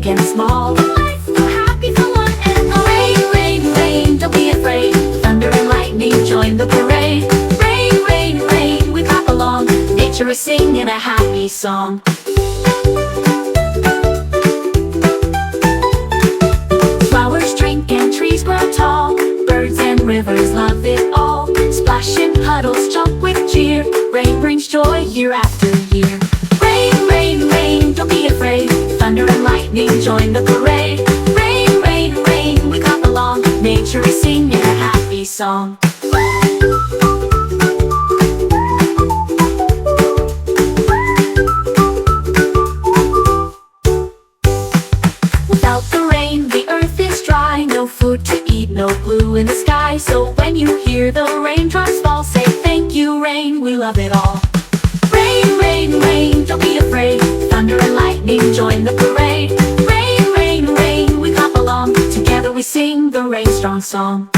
big and small. Life so happy for one and all. Rain, rain, rain, don't be afraid. Thunder and lightning join the parade. Rain, rain, rain, we clap along. Nature is singing a happy song. Flowers drink and trees grow tall. Birds and rivers love it all. Splash in puddles, jump with cheer. Rain brings joy year after year. Rain, rain, rain, don't be afraid. Thunder and lightning join the parade. Rain, rain, rain, we clap along. Nature is singing a happy song. Without the rain, the earth is dry. No food to eat, no blue in the sky. So when you hear the raindrops fall, say thank you, rain, we love it all. Rain, rain, rain, don't be afraid. Thunder and lightning join the parade. Rain, rain, rain, we clap along. Together we sing the rain strong song.